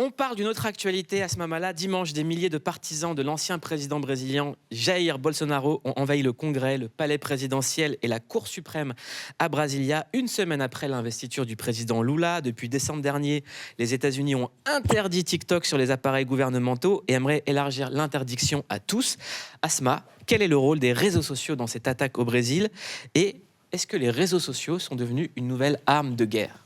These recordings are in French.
On parle d'une autre actualité à ce moment-là. Dimanche, des milliers de partisans de l'ancien président brésilien Jair Bolsonaro ont envahi le Congrès, le palais présidentiel et la Cour suprême à Brasilia, une semaine après l'investiture du président Lula. Depuis décembre dernier, les États-Unis ont interdit TikTok sur les appareils gouvernementaux et aimeraient élargir l'interdiction à tous. Asma, quel est le rôle des réseaux sociaux dans cette attaque au Brésil? Et est-ce que les réseaux sociaux sont devenus une nouvelle arme de guerre?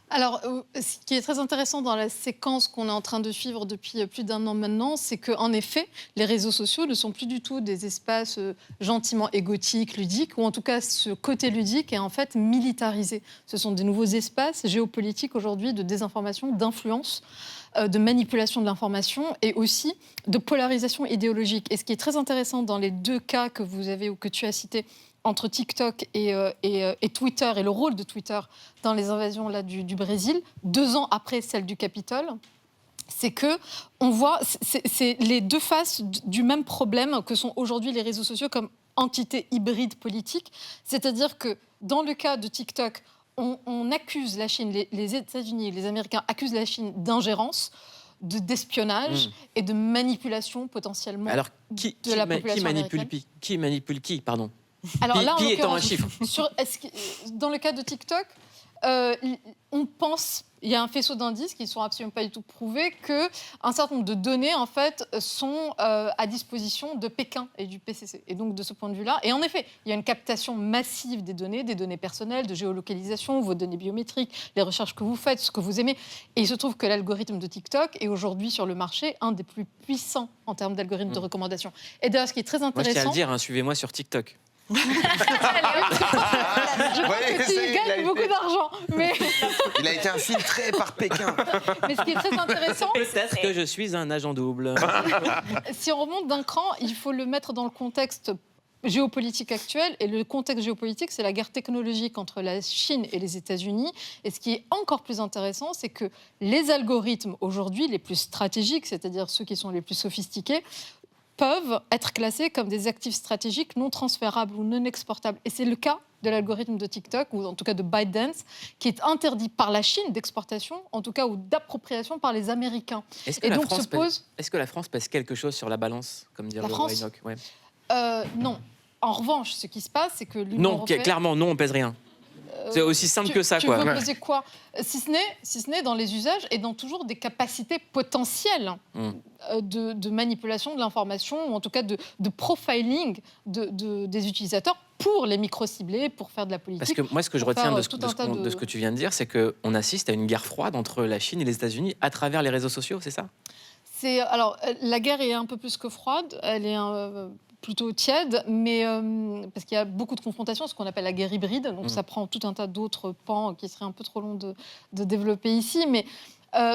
Alors, ce qui est très intéressant dans la séquence qu'on est en train de suivre depuis plus d'un an maintenant, c'est qu'en effet, les réseaux sociaux ne sont plus du tout des espaces gentiment égotiques, ludiques, ou en tout cas, ce côté ludique est en fait militarisé. Ce sont des nouveaux espaces géopolitiques aujourd'hui de désinformation, d'influence, de manipulation de l'information et aussi de polarisation idéologique. Et ce qui est très intéressant dans les deux cas que vous avez ou que tu as cités, entre TikTok et Twitter, et le rôle de Twitter dans les invasions là, du Brésil, 2 ans après celle du Capitole, c'est que on voit, c'est les deux faces du même problème que sont aujourd'hui les réseaux sociaux comme entité hybride politique. C'est-à-dire que dans le cas de TikTok, on accuse la Chine, les États-Unis, les Américains accusent la Chine d'ingérence, d'espionnage et de manipulation potentiellement. Alors, de la population américaine. Qui manipule qui, pardon? Alors là, Pi étant un chiffre. Dans le cas de TikTok, on pense, il y a un faisceau d'indices qui ne sont absolument pas du tout prouvés, qu'un certain nombre de données en fait, sont à disposition de Pékin et du PCC. Et donc de ce point de vue-là, et en effet, il y a une captation massive des données personnelles, de géolocalisation, vos données biométriques, les recherches que vous faites, ce que vous aimez. Et il se trouve que l'algorithme de TikTok est aujourd'hui sur le marché un des plus puissants en termes d'algorithme de recommandation. Et d'ailleurs, ce qui est très intéressant... Moi, je tiens à le dire, hein, suivez-moi sur TikTok. Je pense que tu gagnes beaucoup d'argent. Mais... Il a été infiltré par Pékin. Mais ce qui est très intéressant... Peut-être que je suis un agent double. Si on remonte d'un cran, il faut le mettre dans le contexte géopolitique actuel. Et le contexte géopolitique, c'est la guerre technologique entre la Chine et les États-Unis. Et ce qui est encore plus intéressant, c'est que les algorithmes aujourd'hui les plus stratégiques, c'est-à-dire ceux qui sont les plus sophistiqués, peuvent être classés comme des actifs stratégiques non transférables ou non exportables. Et c'est le cas de l'algorithme de TikTok, ou en tout cas de ByteDance, qui est interdit par la Chine d'exportation, en tout cas, ou d'appropriation par les Américains. Est-ce que la France pèse quelque chose sur la balance, comme dirait Waynock? Non. En revanche, ce qui se passe, c'est que l'Union européenne... Clairement, non, on pèse rien. C'est aussi simple que ça, tu quoi. veux peser quoi? Si ce n'est dans les usages et dans toujours des capacités potentielles de manipulation de l'information, ou en tout cas de profiling des utilisateurs pour les micro-cibler, pour faire de la politique. Parce que moi, ce que je retiens de ce que tu viens de dire, c'est qu'on assiste à une guerre froide entre la Chine et les États-Unis à travers les réseaux sociaux, c'est ça? Alors, la guerre est un peu plus que froide, elle est plutôt tiède, mais parce qu'il y a beaucoup de confrontations, ce qu'on appelle la guerre hybride, donc ça prend tout un tas d'autres pans qui seraient un peu trop longs de développer ici, mais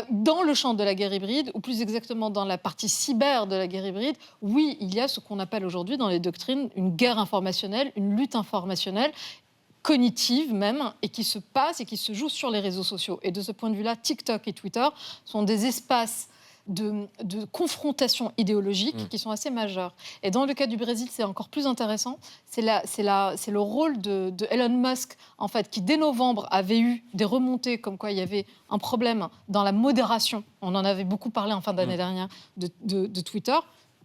dans le champ de la guerre hybride, ou plus exactement dans la partie cyber de la guerre hybride, oui, il y a ce qu'on appelle aujourd'hui dans les doctrines une guerre informationnelle, une lutte informationnelle, cognitive même, et qui se passe et qui se joue sur les réseaux sociaux. Et de ce point de vue-là, TikTok et Twitter sont des espaces de confrontation idéologique qui sont assez majeurs. Et dans le cas du Brésil, c'est encore plus intéressant. C'est le rôle de Elon Musk, en fait, qui dès novembre avait eu des remontées comme quoi il y avait un problème dans la modération. On en avait beaucoup parlé en fin d'année dernière de Twitter.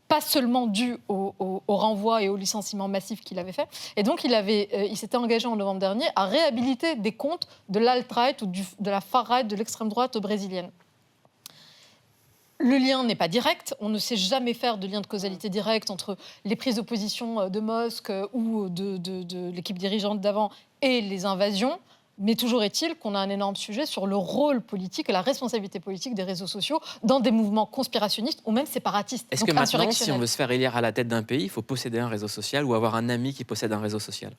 Pas seulement dû au renvoi et au licenciement massif qu'il avait fait. Et donc, il s'était engagé en novembre dernier à réhabiliter des comptes de l'alt-right ou de la far-right, de l'extrême droite brésilienne. Le lien n'est pas direct. On ne sait jamais faire de lien de causalité direct entre les prises de position de Musk ou de l'équipe dirigeante d'avant et les invasions. Mais toujours est-il qu'on a un énorme sujet sur le rôle politique et la responsabilité politique des réseaux sociaux dans des mouvements conspirationnistes ou même séparatistes. Est-ce que maintenant, si on veut se faire élire à la tête d'un pays, il faut posséder un réseau social ou avoir un ami qui possède un réseau social?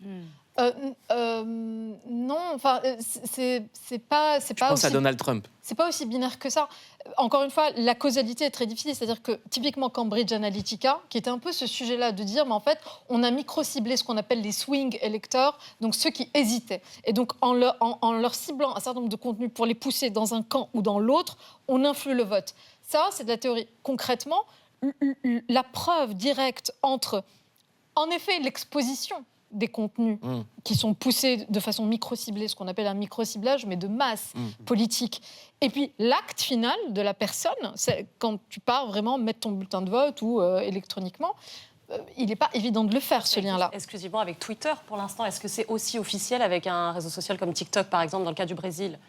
Non, enfin, c'est pas Je pense à Donald Trump. C'est pas aussi binaire que ça. Encore une fois, la causalité est très difficile. C'est-à-dire que, typiquement, Cambridge Analytica, qui était un peu ce sujet-là de dire, mais en fait, on a micro-ciblé ce qu'on appelle les swing électeurs, donc ceux qui hésitaient. Et donc, en leur ciblant un certain nombre de contenus pour les pousser dans un camp ou dans l'autre, on influe le vote. Ça, c'est de la théorie. Concrètement, la preuve directe entre, en effet, l'exposition des contenus qui sont poussés de façon micro-ciblée, ce qu'on appelle un micro-ciblage, mais de masse politique. Et puis l'acte final de la personne, c'est quand tu pars vraiment mettre ton bulletin de vote ou électroniquement, il n'est pas évident de le faire, ce lien-là. Exclusivement avec Twitter pour l'instant. Est-ce que c'est aussi officiel avec un réseau social comme TikTok, par exemple, dans le cas du Brésil ?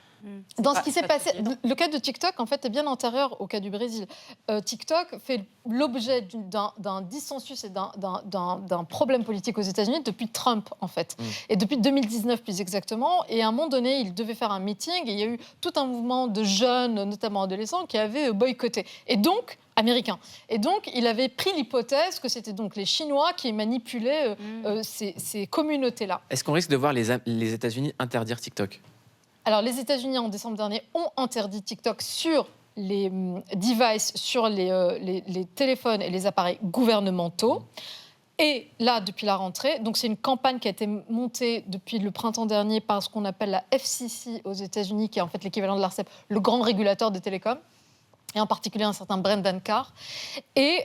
Dans ce qui s'est passé, le cas de TikTok, en fait, est bien antérieur au cas du Brésil. TikTok fait l'objet d'un dissensus et d'un problème politique aux États-Unis depuis Trump, en fait. Et depuis 2019, plus exactement. Et à un moment donné, il devait faire un meeting et il y a eu tout un mouvement de jeunes, notamment adolescents, qui avaient boycotté. Et donc, américains. Et donc, il avait pris l'hypothèse que c'était donc les Chinois qui manipulaient ces communautés-là. Est-ce qu'on risque de voir les États-Unis interdire TikTok ? Alors, les États-Unis, en décembre dernier, ont interdit TikTok sur les devices, sur les téléphones et les appareils gouvernementaux. Et là, depuis la rentrée, donc c'est une campagne qui a été montée depuis le printemps dernier par ce qu'on appelle la FCC aux États-Unis, qui est en fait l'équivalent de l'ARCEP, le grand régulateur des télécoms, et en particulier un certain Brendan Carr. Et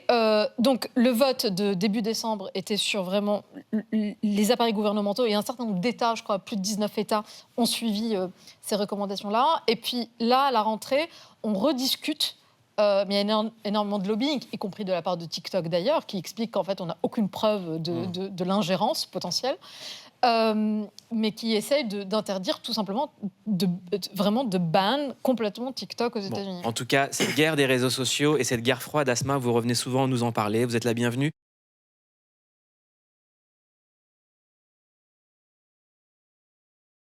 donc, le vote de début décembre était sur vraiment les appareils gouvernementaux, et un certain nombre d'États, je crois plus de 19 États, ont suivi ces recommandations-là. Et puis là, à la rentrée, on rediscute. Mais il y a énormément de lobbying, y compris de la part de TikTok d'ailleurs, qui explique qu'en fait, on n'a aucune preuve de l'ingérence potentielle. Mais qui essaye d'interdire tout simplement, vraiment de ban complètement TikTok aux États-Unis. En tout cas, cette guerre des réseaux sociaux et cette guerre froide, Asma, vous revenez souvent nous en parler. Vous êtes la bienvenue.